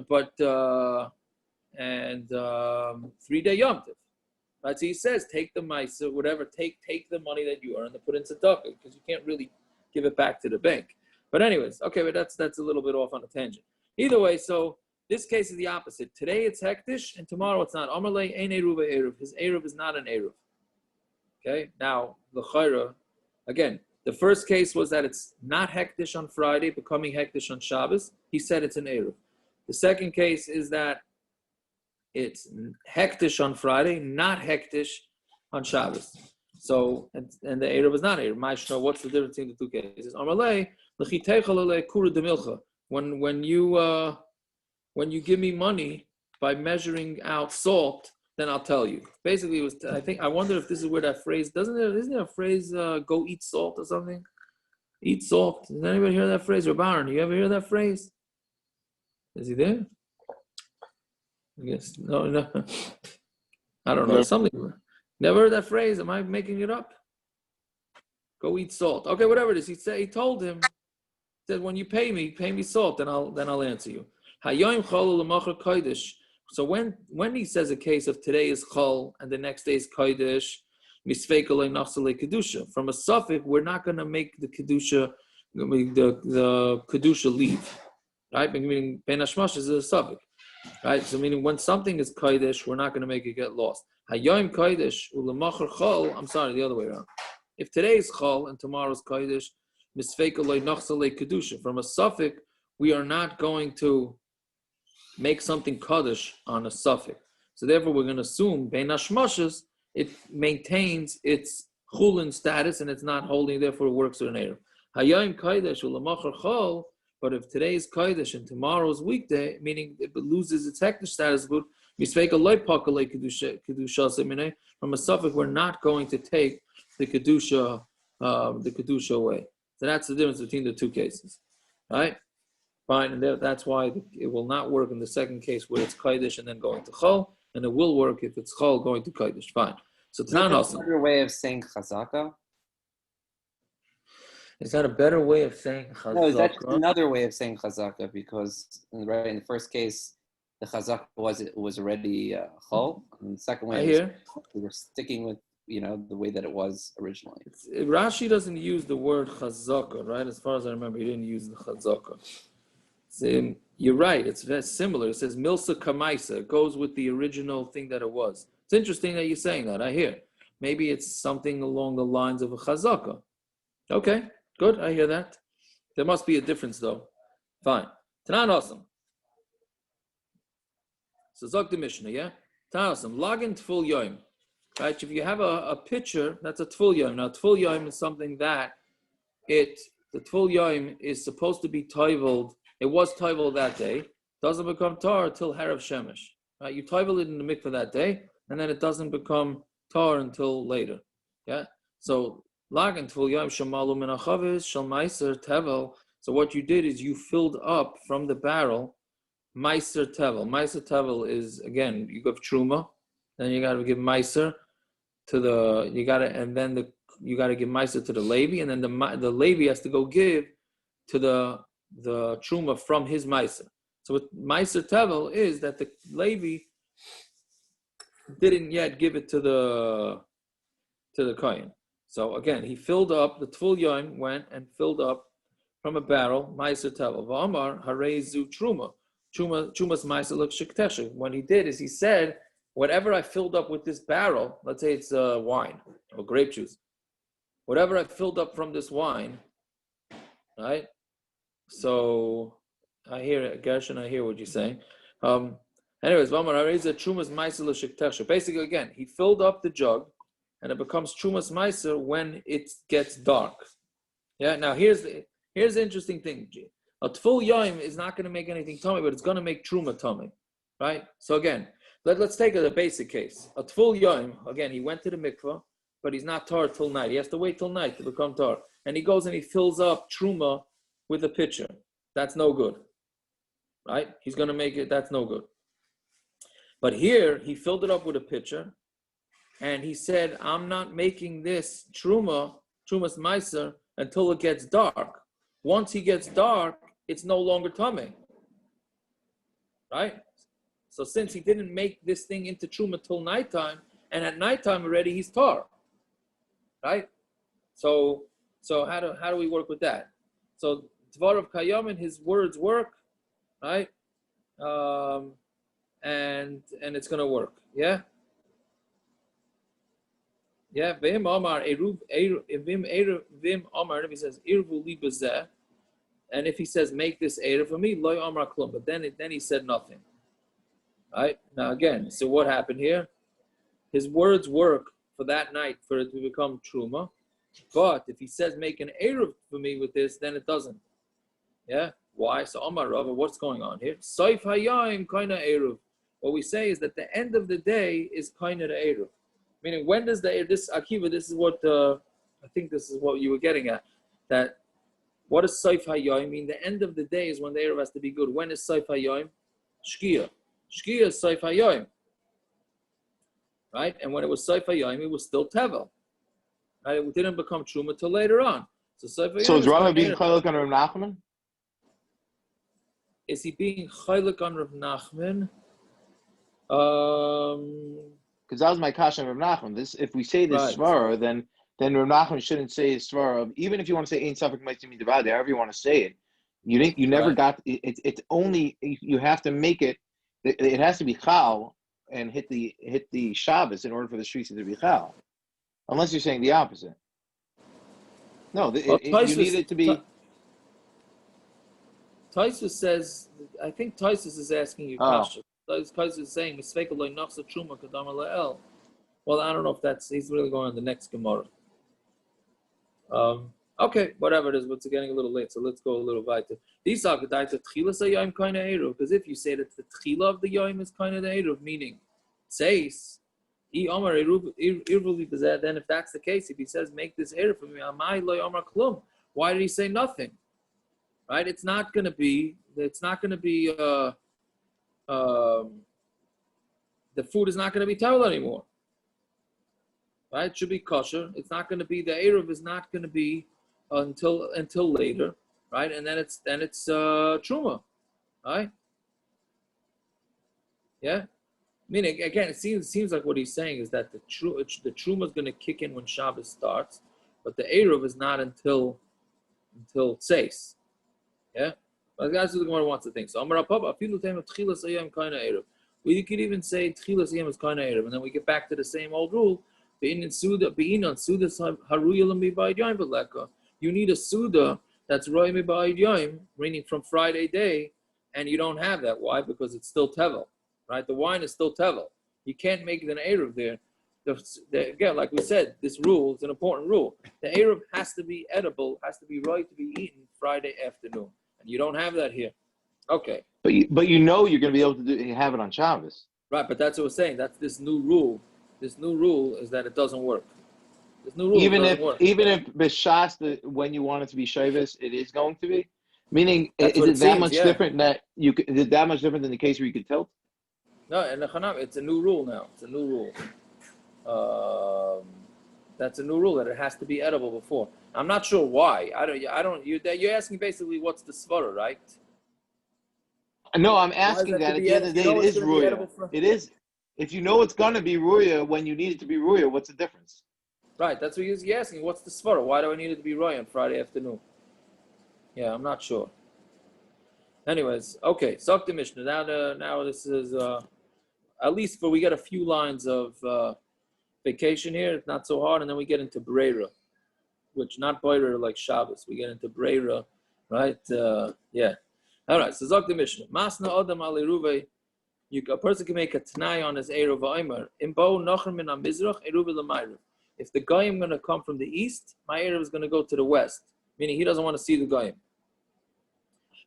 But 3-day Yom Tov, right? So he says, take the ma'isa, whatever, take the money that you earn and put it in tzedakah because you can't really give it back to the bank. But anyways, okay, but that's a little bit off on a tangent. Either way, so this case is the opposite. Today it's hekdesh and tomorrow it's not. Amalei ein Eruv Eruv. His Eruv is not an Eruv. Okay, now the chayra, again, the first case was that it's not hekdesh on Friday, becoming hekdesh on Shabbos. He said it's an Eruv. The second case is that it's hekdesh on Friday, not hekdesh on Shabbos. So, and the Eruv is not Eruv. Mishna, what's the difference between the two cases? Amalei l'chiteicha kura demilcha. When you give me money by measuring out salt, then I'll tell you. Basically, it was. I wonder if this is where that phrase isn't there a phrase go eat salt or something? Eat salt. Does anybody hear that phrase? Or Baron, you ever hear that phrase? Is he there? I guess no. I don't know. Something. Never heard that phrase. Am I making it up? Go eat salt. Okay, whatever it is. He told him. He said, when you pay me salt, then I'll answer you. So when he says a case of today is chol and the next day is kodesh, from a suffix, we're not going to make the kedusha, the kedusha leave. Right? Meaning, ben hashmash is a suffix. Right? So meaning when something is kodesh, we're not going to make it get lost. Hayom kodesh u'lemachar chol. I'm sorry, the other way around. If today is chol and tomorrow is kodesh, from a suffix, we are not going to make something kodesh on a suffix. So therefore, we're going to assume ben hashmashes, it maintains its chulin status and it's not holding. Therefore, it works with an eruv. Hayom kodesh u'lemachar chol. But if today is kodesh and tomorrow is weekday, meaning it loses its hekdesh status, from a suffix, we're not going to take the kedusha away. So that's the difference between the two cases, right? Fine, and that's why it will not work in the second case where it's kodesh and then going to chol, and it will work if it's chol going to kodesh. Fine. So is that a better way of saying chazaka? Is that a better way of saying chazaka? No, is that another way of saying chazaka? Because in the first case, the chazaka was already chol, and the second way we were sticking with the way that it was originally. Rashi doesn't use the word chazaka, right? As far as I remember, he didn't use the chazaka. You're right. It's very similar. It says milsa kamaisa. It goes with the original thing that it was. It's interesting that you're saying that. I hear. Maybe it's something along the lines of a chazaka. Okay. Good, I hear that. There must be a difference, though. Fine. Tanan awesome. So zog the Mishna, yeah? Tanan awesome. Login tevul yoim. Right? If you have a picture, that's a tevul yoim. Now, tevul yoim is something that the tevul yoim is supposed to be tevuled. It was tevuled that day. Doesn't become tar until harav shemesh. Right? You tevel it in the mikveh that day, and then it doesn't become tar until later. Yeah. So lagan tevul yom shemalu min hachavis shel meiser tevel. So what you did is you filled up from the barrel meiser tevel. Meiser tevel is, again, you give terumah, then you got to give meiser to the, you got to, and then you got to give meiser to the Levi, and then the Levi has to go give to the terumah from his meiser. So what meiser tevel is that the Levi didn't yet give it to the kohen. So again, he filled up, the tevul yom went and filled up from a barrel, meiser tevel. V'amar harezu terumah. Trumas meiser look hekdesh. What he did is he said, whatever I filled up with this barrel, let's say it's wine or grape juice, whatever I filled up from this wine, right? So I hear it, Gershon, I hear what you're saying. Anyways, basically, again, he filled up the jug, and it becomes trumas meiser when it gets dark. Yeah. Now here's the interesting thing. A tevul yom is not going to make anything tummy, but it's going to make truma tummy, right? So again, let's take a basic case. A tevul yom, again, he went to the mikvah, but he's not tar till night. He has to wait till night to become tar, and he goes and he fills up truma with a pitcher. That's no good, right? He's going to make it. That's no good. But here, he filled it up with a pitcher, and he said, I'm not making this trumas meiser, until it gets dark. Once he gets dark, it's no longer tummy, right? So since he didn't make this thing into truma till nighttime, and at nighttime already he's tar, right? So how do we work with that? So Dvarav Kayamin, his words work, right? And it's gonna work, yeah. Yeah, Vim Omar Eruv Vim Omar. If he says Irvu li bezeh, and if he says make this Eruv for me, loy Omar klum. But then he said nothing. Right now again, so what happened here? His words work for that night for it to become truma, but if he says make an Eruv for me with this, then it doesn't. Yeah, why? So Omar Rava, what's going on here? Soif hayayim kaina Eruv. What we say is that the end of the day is kaina the Eruv. Meaning, when does this Akiva? This is what I think. This is what you were getting at. That what does Saif Hayom mean? The end of the day is when the Eruv has to be good. When is Saif Hayom? Shkia. Shkia is Saif Hayom. Right? And when it was Saif Hayom, it was still Tevel. Right? It didn't become Truma till later on. So Saif Hayom. So is Rava being Chaylik on Rav Nachman? Is he being Chaylik on Rav Nachman? Because that was my kasha on Rav Nachman. This, if we say this svara, then Rav Nachman shouldn't say svara. Even if you want to say ain't safek meitzim midavad, however you want to say it, you never got it. It's only you have to make it. It has to be chal and hit the Shabbos in order for the streets to be chal. Unless you're saying the opposite. No, you need it to be. Taisus says, I think Taisus is asking you kasha. Taisus is saying, well, I don't know if he's really going on the next Gemara. Okay, whatever it is, it's getting a little late, so let's go a little weiter. Because if you say that the tchila of the yom is kind of the Eruv, meaning says, then if that's the case, if he says, make this Eruv for me, why did he say nothing? Right? It's not going to be the food is not going to be tevul anymore, right? It should be kosher. It's not going to be, the Eruv is not going to be until later, right? And then it's truma, right? Yeah. Meaning again, it seems like what he's saying is that the truma is going to kick in when Shabbos starts, but the Eruv is not until tseis. Yeah. But that's what the Gemara wants to think. So Amar Papa, afilu tema tchilas ayam kaina Eruv. We could even say tchilas ayam is kaina Eruv, and then we get back to the same old rule. You need a suda that's roy ba'id yom, meaning from Friday day, and you don't have that. Why? Because it's still tevel, right? The wine is still tevel. You can't make it an Eruv there. Again, like we said, this rule is an important rule. The Eruv has to be edible, has to be right to be eaten Friday afternoon, and you don't have that here. Okay. But you know you're going to be able to have it on Shabbos. Right, but that's what we're saying. That's this new rule This new rule is that it doesn't work. This new rule doesn't work. Even if b'shas when you want it to be Shabbos, it is going to be. Meaning, That's is what it it that seems, much yeah. different that you could? Is it that much different than the case where you could tilt? No, and it's a new rule now. It's a new rule. That's a new rule that it has to be edible before. I'm not sure why. You're asking basically what's the svara, right? No, I'm asking that at the end of the day, it is ruya. It is. If you know it's gonna be ruya when you need it to be ruya, what's the difference? Right. That's what you're asking. What's the svara? Why do I need it to be ruya on Friday afternoon? Yeah, I'm not sure. Anyways, okay. Zok the Mishna. Now this is at least we get a few lines of vacation here. It's not so hard, and then we get into breira, which not breira like Shabbos. We get into breira, right? Yeah. All right. So Zok the Mishna. Masna Adam al Eruv. A person can make a Tnai on his Eruv Aimer. Imbo Nocher min Mizrach Eruv l'Mayrav. If the goyim going to come from the east, my Eruv is going to go to the west, meaning he doesn't want to see the goyim.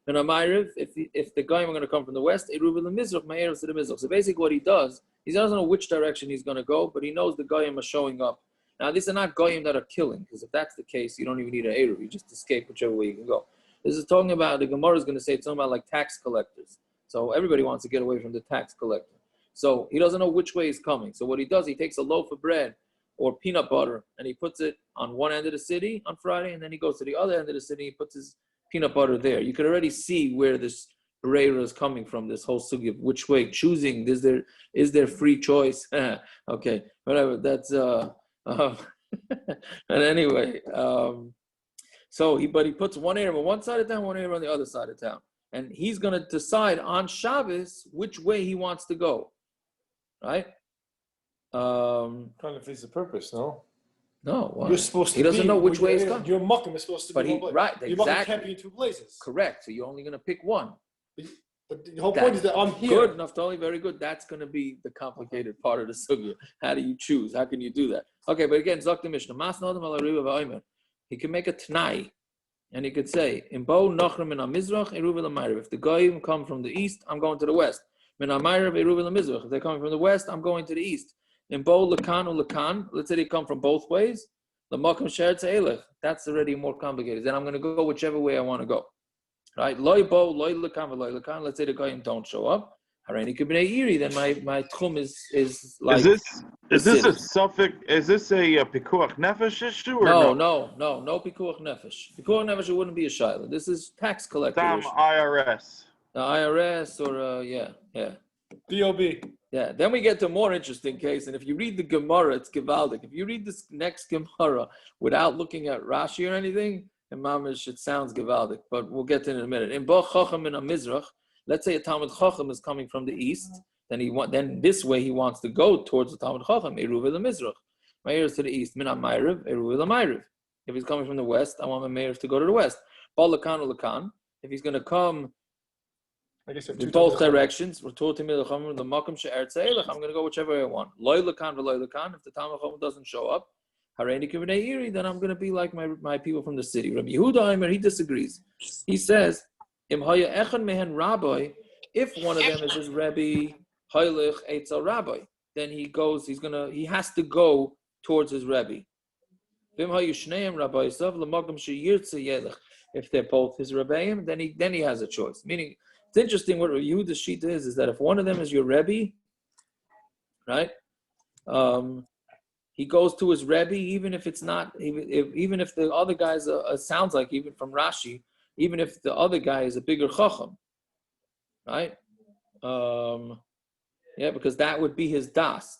And if the goyim are going to come from the west, Eruv l'Mizrach, my Eruv is to the Mizrach. So basically, what he doesn't know which direction he's going to go, but he knows the goyim are showing up. Now, these are not goyim that are killing, because if that's the case, you don't even need an Eruv. You just escape whichever way you can go. This is talking about the Gemara is going to say it's talking about like tax collectors. So everybody wants to get away from the tax collector. So he doesn't know which way he's coming. So what he does, he takes a loaf of bread or peanut butter and he puts it on one end of the city on Friday, and then he goes to the other end of the city and he puts his peanut butter there. You can already see where this breira is coming from, this whole sugi of which way, choosing, is there free choice? Okay, whatever, that's, and anyway, so he puts one area on one side of town, one area on the other side of town. And he's going to decide on Shabbos which way he wants to go, right? Kind of defeats the purpose, no? No, why? You're supposed to. He doesn't know which way he's coming. Your muckim is supposed to be one place. Right, your exactly. Your muckim can't be in two places. Correct. So you're only going to pick one. But the whole point is that I'm here. Good, Naftali, very good. That's going to be the complicated part of the sugya. How do you choose? How can you do that? Okay, but again, Zok the Mishna. Mas Nodam al Eruv v'Omer. He can make a Tnai. And he could say, Imbo Nochrim min Mizrach, Eruv l'Mayrav. If the goyim come from the east, I'm going to the west. Min Mayrav, Eruv l'Mizrach. If they're coming from the west, I'm going to the east. Imbo Lakan or Lakan. Let's say they come from both ways. L'Makom Sheretz Eilech. That's already more complicated. Then I'm going to go whichever way I want to go. Right? Loi Bo, Loi Lakan, Loi Lakan. Let's say the goyim don't show up. Hareni Kibnei Iri. Then my tchum is like. Is this a suffix? Is this a pikuach nefesh issue or no? No pikuach nefesh. Pikuach nefesh, it wouldn't be a shaila. This is tax collector. IRS. The IRS or yeah. DOB. Yeah. Then we get to a more interesting case, and if you read the Gemara, it's gevaldik. If you read this next Gemara without looking at Rashi or anything, in Mamish it sounds gevaldik. But we'll get to it in a minute. In Bo Chacham in a Mizrach, let's say a Talmud Chacham is coming from the east. Then this way he wants to go towards the Talmud Chacham, Eruv l'Mizrach. My ear is to the east, Min Mayrav, Eruv l'Mayrav. If he's coming from the west, I want my mayor to go to the west. Bal Lakan or Lakan. If he's going to come in both directions, I'm going to go whichever way I want. Loy Lakan v'Loy Lakan. If the Talmud Chacham doesn't show up, Hareni Kivnei Iri, then I'm going to be like my people from the city. Rabbi Yehuda, he disagrees. He says, Im haya echan mehen rabbi. If one of them is his Rebbi, Hoylech Eitzel Rabbi, then he has to go towards his Rebbi. If they're both his Rebbeim, then he has a choice. Meaning, it's interesting what Yehuda's sheet is that if one of them is your Rebbi, right? He goes to his Rebbe, even if it's not, even if the other guys sounds like, even from Rashi, even if the other guy is a bigger Chacham, right? Yeah, because that would be his das.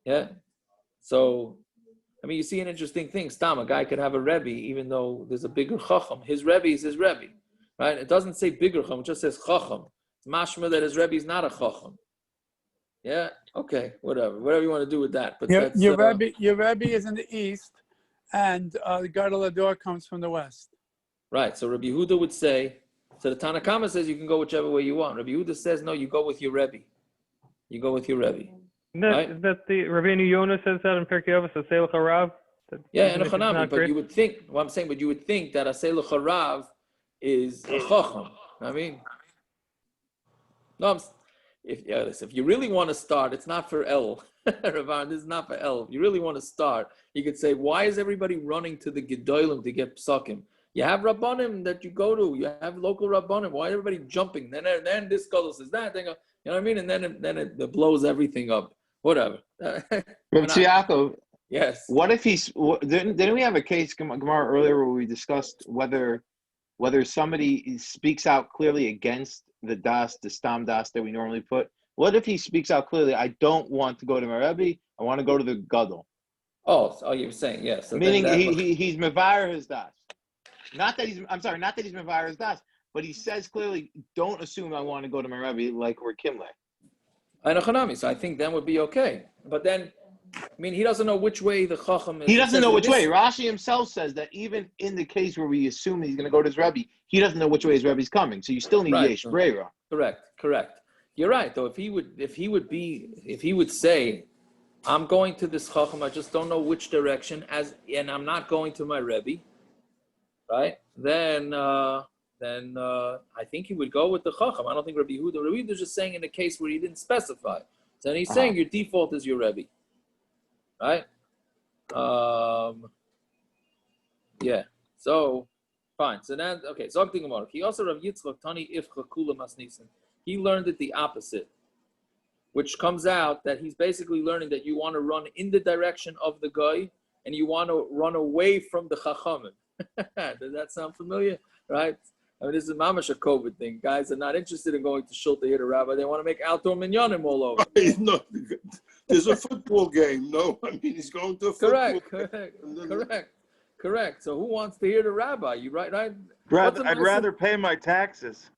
Yeah. So, I mean, you see an interesting thing. Stam, a guy could have a Rebbe, even though there's a bigger Chacham. His Rebbe is his Rebbe, right? It doesn't say bigger Chacham, it just says Chacham. It's mashma that his Rebbe is not a Chacham. Yeah. Okay. Whatever you want to do with that. But your Rebbe is in the east, and the Gadol Ador comes from the west. Right. So Rabbi Yehuda would say. So the Tanakama says you can go whichever way you want. Rabbi Yehuda says no. You go with your Rebbe. Right? That the Rabbeinu Yonah says that in Pirkei Avos, Aseh L'Charav. Yeah, and a Chanami. But you would think. What I'm saying, but you would think that Aseh L'Charav is a Chacham. I mean, no. if you really want to start, it's not for El. Ravan, this is not for El. If you really want to start, you could say, why is everybody running to the Gedolim to get psakim? You have Rabbanim that you go to. You have local Rabbanim. Why is everybody jumping? Then this gadol says that. They go, you know what I mean? And then it blows everything up. Whatever. Yes. What if didn't we have a case, Gemara, earlier where we discussed whether somebody speaks out clearly against the stam das that we normally put? What if he speaks out clearly, I don't want to go to my Rebbi, I want to go to the gadol? Oh, you were saying, yes. So meaning he's mevayer his das. Not that he's mevayer his das, but he says clearly, don't assume I want to go to my Rebbi like we're Kimle. I know, so I think that would be okay. But then, he doesn't know which way the Chacham is. He doesn't know which way. Rashi himself says that even in the case where we assume he's going to go to his Rebbe, he doesn't know which way his Rebbe's coming. So you still need yesh breira. Correct. You're right, though. If he would say, I'm going to this Chacham, I just don't know which direction, and I'm not going to my Rebbe, right? Then I think he would go with the Chacham. I don't think Rabbi Yehuda is just saying in a case where he didn't specify. So he's saying your default is your Rebbe. Right? Yeah. So, fine. So then, okay. Zog the Gemara. He also Rav Yitzchak Tani Ifcha Kula Masnisen. He learned it the opposite, which comes out that he's basically learning that you want to run in the direction of the guy and you want to run away from the Chachamim. Does that sound familiar? Right? This is mamash a COVID thing. Guys are not interested in going to shul to hear the rabbi. They want to make outdoor minyanim all over. No, there's a football game. No, he's going to a football Correct. So who wants to hear the rabbi? You right? I'd rather pay my taxes.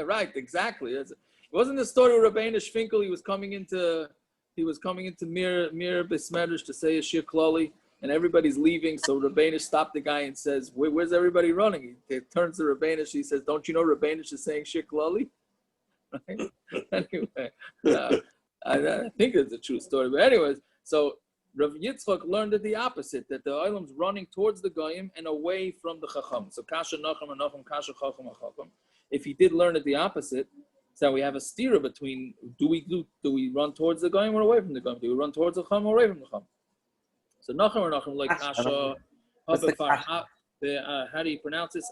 Right, exactly. It wasn't the story of Rabbeinu Shfinkel. He was coming into Mir Besmedrish to say a shir klali. And everybody's leaving, so Rabbeinu stopped the guy and says, where's everybody running? He turns to Rabbeinu, he says, don't you know Rabbeinu is saying shir klali? Right? Anyway, I think it's a true story. But anyways, so Rav Yitzchak learned it the opposite, that the Olam's running towards the goyim and away from the chacham. So kasha nacham and nacham, kasha chacham and chacham. If he did learn it the opposite, so we have a stira between, do we run towards the goyim or away from the goyim? Do we run towards the chacham or away from the chacham? So Nachum or Nachum like Asha, how do you pronounce this?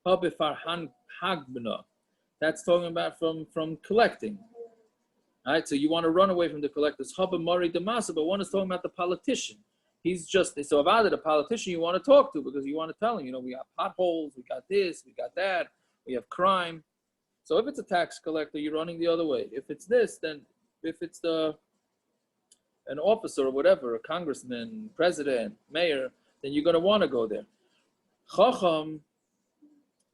Hagbna. That's talking about from collecting. All right, so you want to run away from the collectors. Habamari Damasa, but one is talking about the politician. He's just so about the politician you want to talk to because you want to tell him, we got potholes, we got this, we got that, we have crime. So if it's a tax collector, you're running the other way. If it's this, then if it's an officer or whatever, a congressman, president, mayor, then you're going to want to go there. Chacham,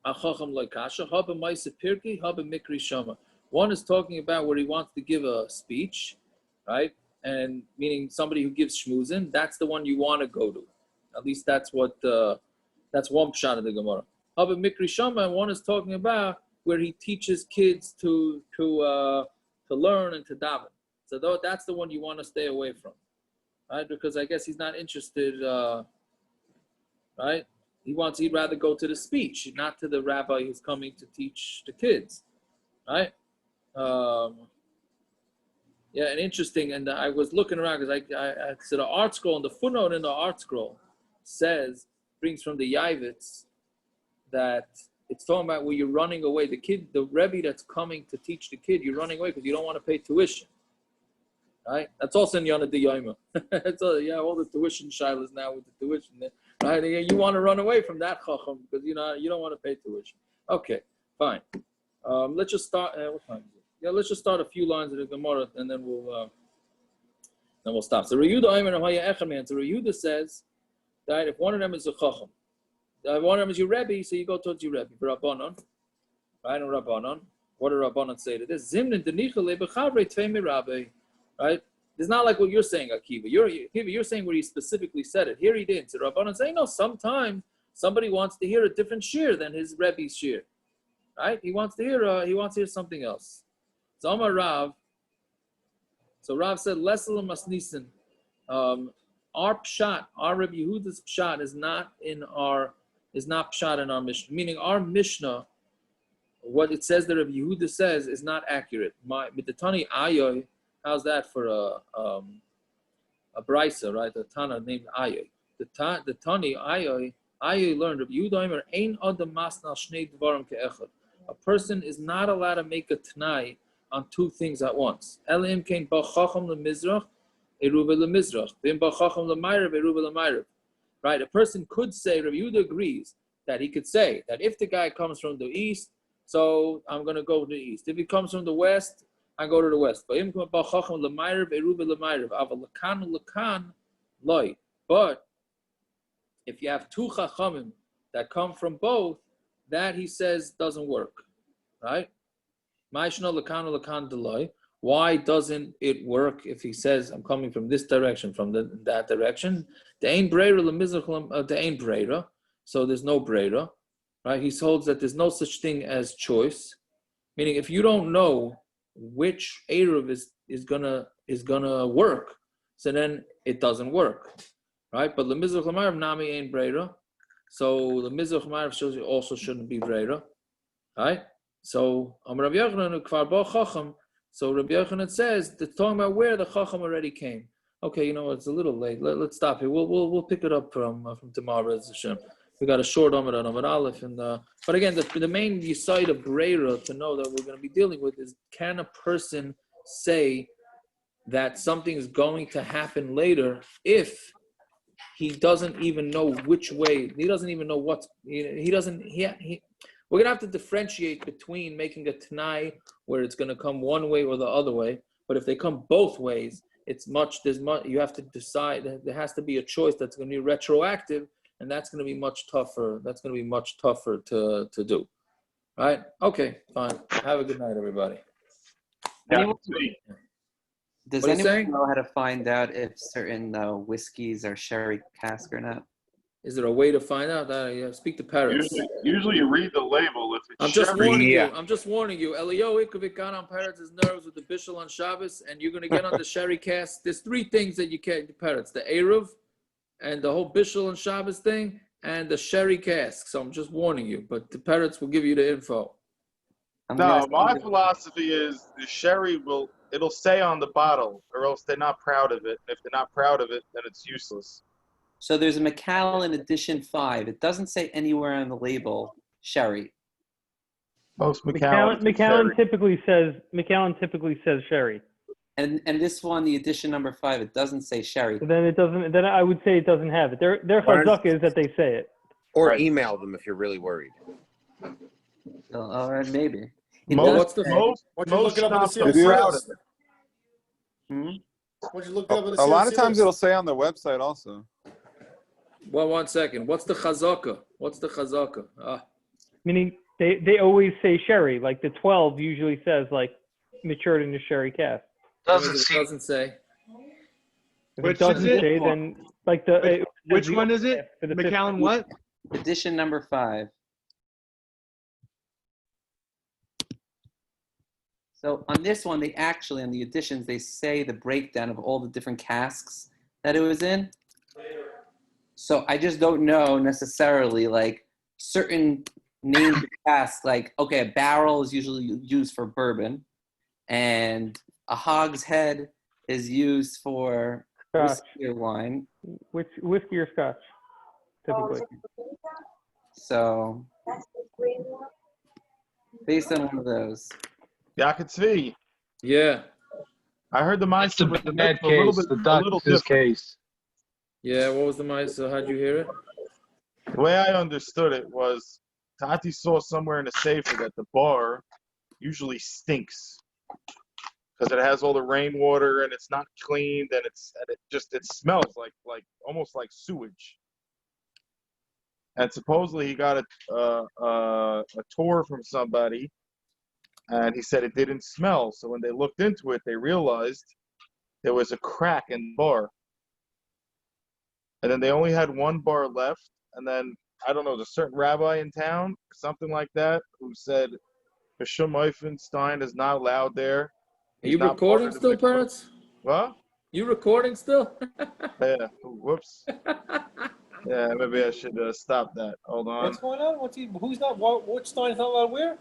a chacham like kasha, haba ma'aseh pirki, haba mikri shama. One is talking about where he wants to give a speech, right? And meaning somebody who gives shmuzin, that's the one you want to go to. At least that's one pshat of the Gemara. Haba mikri shama, and one is talking about where he teaches kids to learn and to daven. So that's the one you want to stay away from, right? Because I guess he's not interested, right? He'd rather go to the speech, not to the rabbi who's coming to teach the kids, right? Yeah, and interesting. And I was looking around because I said the art scroll, and the footnote in the art scroll brings from the Yavitz that it's talking about where you're running away. The Rebbe that's coming to teach the kid, you're running away because you don't want to pay tuition. Right? That's also in Yana D'Yoma. All the tuition shilas now with the tuition. Right? You want to run away from that chacham because you don't want to pay tuition. Okay, fine. Let's just start. What time is it? Yeah, let's just start a few lines of the Gemara and then we'll stop. So Yehuda says that if one of them is a chacham, one of them is your Rebbe, so you go towards your Rebbe. Rabbanon, right? And Rabbanon. What do Rabbanon say to this? Zimnin denichale b'chavrei tvei Rabbi. Right? It's not like what you're saying, Akiva. You're saying where he specifically said it. Here he didn't. So Rabbanan saying, no, sometimes somebody wants to hear a different shir than his Rebbe's shir. Right? He wants to hear something else. So Amar Rav. So Rav said, Lesel Masnisen. Our pshat, our Rebbi Yehuda's pshat is not pshat in our Mishnah. Meaning our Mishnah what it says that Rabbi Yehuda says is not accurate. With the Tani Ayoy, how's that for a brisa, right? The Tana named Ayoy. The Tani Ayoy learned Rabbi Yehuda Omer Ein Adam Masnal Shnei Dvarim Ke'echad. A person is not allowed to make a Tnai on two things at once. Elim Kein Bachacham LeMizrach, Eruv LeMizrach. Vim Bachacham LeMayrav, Eruv LeMayrav. Right? A person could say, Rabbi Yehuda agrees that he could say that if the guy comes from the east, so I'm going to go to the east. If he comes from the west, I go to the west. But if you have two chachamim that come from both, that he says doesn't work, right? Why doesn't it work if he says I'm coming from this direction, from that direction? The ain't breira, so there's no breira, right? He holds that there's no such thing as choice, meaning if you don't know which Eruv is gonna work, so then it doesn't work, right? But the mizrach l'mayrav nami ain't breira, so the mizrach l'mayrav also shouldn't be breira, right? So Rabbi Yochanan kvar bo chacham. So Rabbi Yochanan says they're talking about where the chacham already came. Okay, you know it's a little late. Let's stop here. We'll pick it up from tomorrow. As Hashem. We got a short Amud on Amud Aleph, and but again, the main side of breira to know that we're going to be dealing with is: can a person say that something is going to happen later if he doesn't even know which way? He doesn't even know what's. He doesn't. We're gonna have to differentiate between making a Tnai where it's gonna come one way or the other way. But if they come both ways, you have to decide. There has to be a choice that's gonna be retroactive, and that's gonna be much tougher. That's gonna be much tougher to do. Right? Okay, fine. Have a good night, everybody. Does anyone know how to find out if certain whiskeys are sherry cask or not? Is there a way to find out? Speak to parrots. Usually you read the label. If it's I'm just sherry, warning you. I'm just warning you. Elio Ikovik got on parrots' nerves with the bishul on Shabbos, and you're going to get on the sherry cask. There's three things that you can't do parrots: the Eruv, and the whole bishul on Shabbos thing, and the sherry cask. So I'm just warning you. But the parrots will give you the info. No, my philosophy is the sherry it'll say on the bottle, or else they're not proud of it. If they're not proud of it, then it's useless. So there's a Macallan edition 5. It doesn't say anywhere on the label sherry. Most Macallan typically says sherry. And this one, the edition number 5, it doesn't say sherry. Then it doesn't. Then I would say it doesn't have it. Their chazaka is that they say it. Or email them if you're really worried. All right, maybe. What's you look it up on the seal first? Once you look it up on the seal, a lot of times it'll say on the website also. Well, 1 second. What's the chazaka? Meaning they always say sherry. Like the 12 usually says like matured in the sherry cask. Doesn't say. If it doesn't say, then like which one is it? Macallan what? Edition number 5. So on this one, on the editions, they say the breakdown of all the different casks that it was in. So I just don't know necessarily, like, certain names of casks, like, okay, a barrel is usually used for bourbon, and a hogshead is used for whiskey or wine. Whiskey or scotch, typically. So, based on one of those. Yakitzvi. Yeah. I heard the Meister with the bad a little bit, the a little different. case. Yeah, what was the Meister? How'd you hear it? The way I understood it was Tati saw somewhere in the safer that the bar usually stinks because it has all the rainwater and it's not cleaned and it smells like almost like sewage. And supposedly he got a tour from somebody, and he said it didn't smell. So when they looked into it, they realized there was a crack in the bar. And then they only had one bar left. And then, I don't know, there's a certain rabbi in town, something like that, who said Bishum Eifenstein is not allowed there. Are you recording still, parents? What? You recording still? Yeah. Whoops. Yeah, maybe I should stop that. Hold on. What's going on? Who's not? Which Stein is not allowed where?